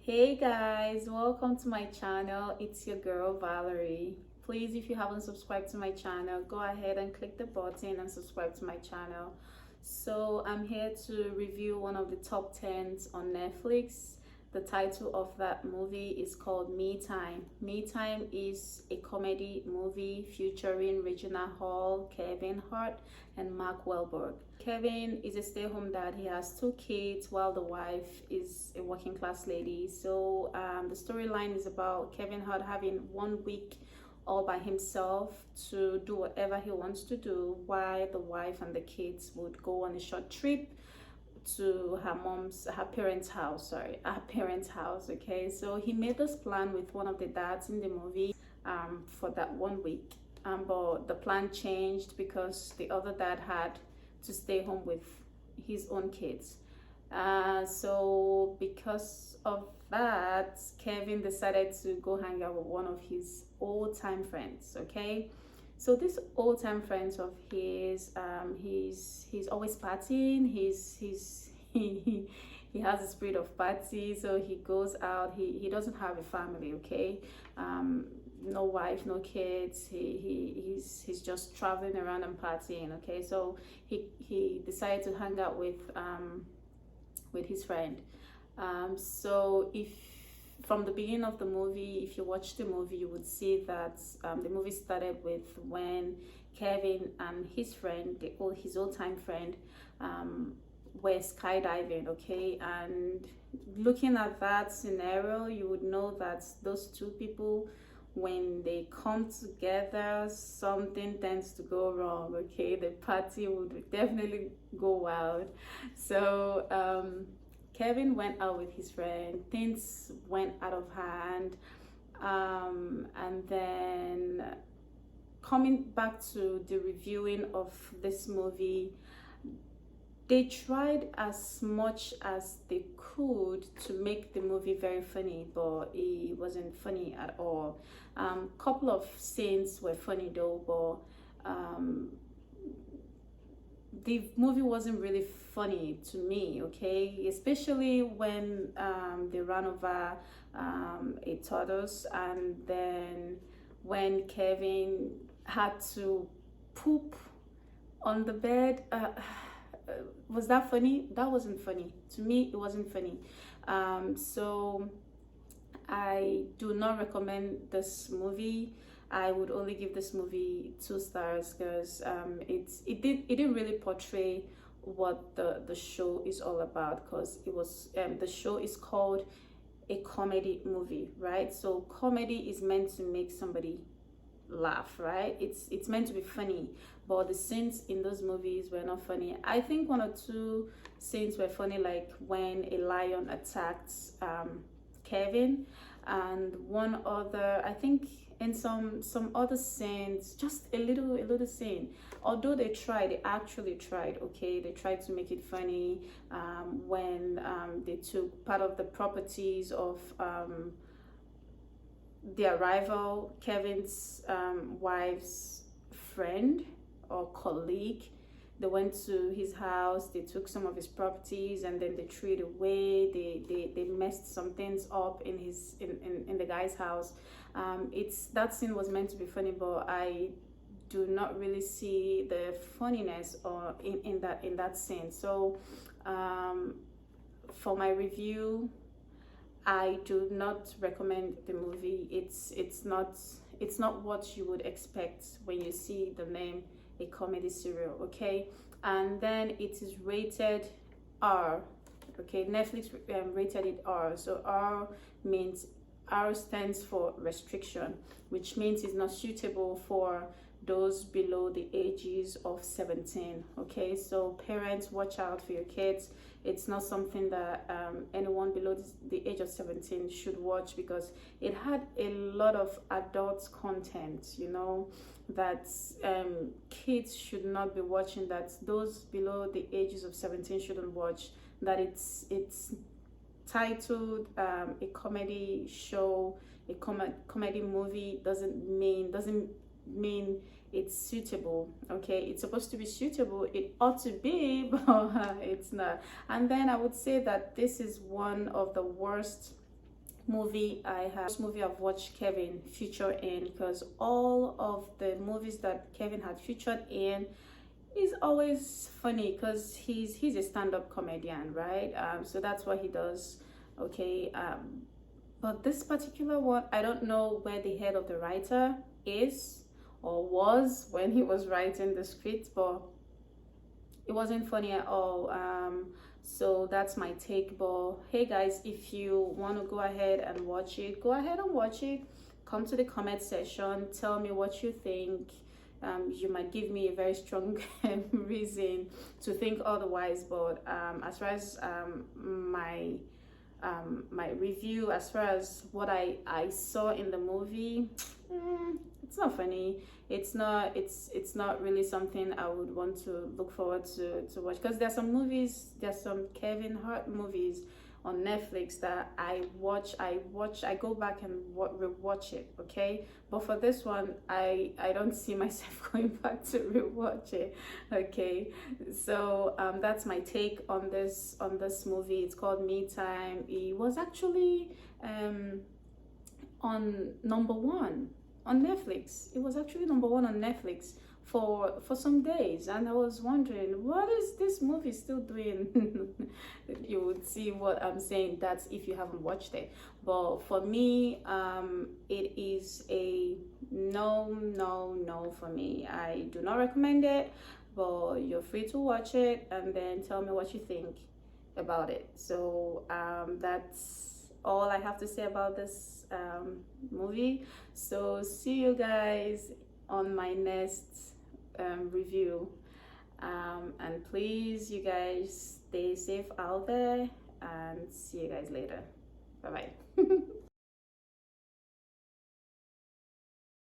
Hey guys, welcome to my channel. It's your girl Valerie. Please, if you haven't subscribed to my channel, go ahead and click the button and subscribe to my channel. So I'm here to review one of the top 10s on Netflix. The title of that movie is called Me Time. Me Time is a comedy movie featuring Regina Hall, Kevin Hart, and Mark Wahlberg. Kevin is a stay-home dad. He has two kids while the wife is a working class lady. So the storyline is about Kevin Hart having 1 week all by himself to do whatever he wants to do while the wife and the kids would go on a short trip to her parents house. Okay, so he made this plan with one of the dads in the movie for that 1 week, but the plan changed because the other dad had to stay home with his own kids. So because of that, Kevin decided to go hang out with one of his old-time friends. Okay, so this old-time friends of his, he's always partying. He has a spirit of party, so he goes out. He doesn't have a family. Okay, no wife, no kids. He's just traveling around and partying. Okay, so he decided to hang out with his friend. So if from the beginning of the movie, if you watch the movie, you would see that the movie started with when Kevin and his friend, his old-time friend, were skydiving. Okay, and looking at that scenario, you would know that those two people, when they come together, something tends to go wrong. Okay, the party would definitely go wild. So Kevin went out with his friend. Things went out of hand, and then coming back to the reviewing of this movie, they tried as much as they could to make the movie very funny, but it wasn't funny at all. Couple of scenes were funny though, but the movie wasn't really funny to me. Okay, especially when they ran over a tortoise, and then when Kevin had to poop on the bed. Was that funny? That wasn't funny to me. It wasn't funny. So I do not recommend this movie. I would only give this movie 2 stars because it didn't really portray what the show is all about, because it was the show is called a comedy movie, right? So comedy is meant to make somebody laugh, right? It's meant to be funny, but the scenes in those movies were not funny. I think one or two scenes were funny, like when a lion attacked Kevin, and one other, I think in some other scenes, just a little scene. Although they actually tried. Okay, they tried to make it funny when they took part of the properties of their rival, Kevin's wife's friend or colleague. They went to his house, they took some of his properties, and then they threw it away. They messed some things up in in the guy's house. It's that scene was meant to be funny, but I do not really see the funniness or in that scene. So for my review, I do not recommend the movie. It's not what you would expect when you see the name a comedy serial. Okay, and then it is rated R. Okay, Netflix rated it R. So R stands for restriction, which means it's not suitable for those below the ages of 17. Okay, so parents, watch out for your kids. It's not something that anyone below the age of 17 should watch, because it had a lot of adult content, that kids should not be watching, that those below the ages of 17 shouldn't watch, that it's titled a comedy show, a comedy movie, doesn't mean it's suitable. Okay, it's supposed to be suitable, it ought to be, but it's not. And then I would say that this is one of the worst movie I have first movie I've watched Kevin feature in, because all of the movies that Kevin had featured in is always funny, because he's a stand-up comedian, right? So that's what he does. Okay. But this particular one, I don't know where the head of the writer is or was when he was writing the script, but it wasn't funny at all. So that's my take. But hey guys, if you want to go ahead and watch it, go ahead and watch it. Come to the comment section, tell me what you think. You might give me a very strong reason to think otherwise, but as far as my review, as far as what I saw in the movie, it's not funny. It's not really something I would want to look forward to watch, because there's some Kevin Hart movies on Netflix that I go back and rewatch it, okay? But for this one, I don't see myself going back to rewatch it, okay? So that's my take on this movie. It's called Me Time. It was actually on number one on Netflix. It was actually number one on Netflix for some days, and I was wondering, what is this movie still doing? You would see what I'm saying. That's if you haven't watched it. But for me, it is a no for me. I do not recommend it, but you're free to watch it and then tell me what you think about it. So that's all I have to say about this movie. So see you guys on my next review, and please, you guys, stay safe out there, and see you guys later. Bye bye.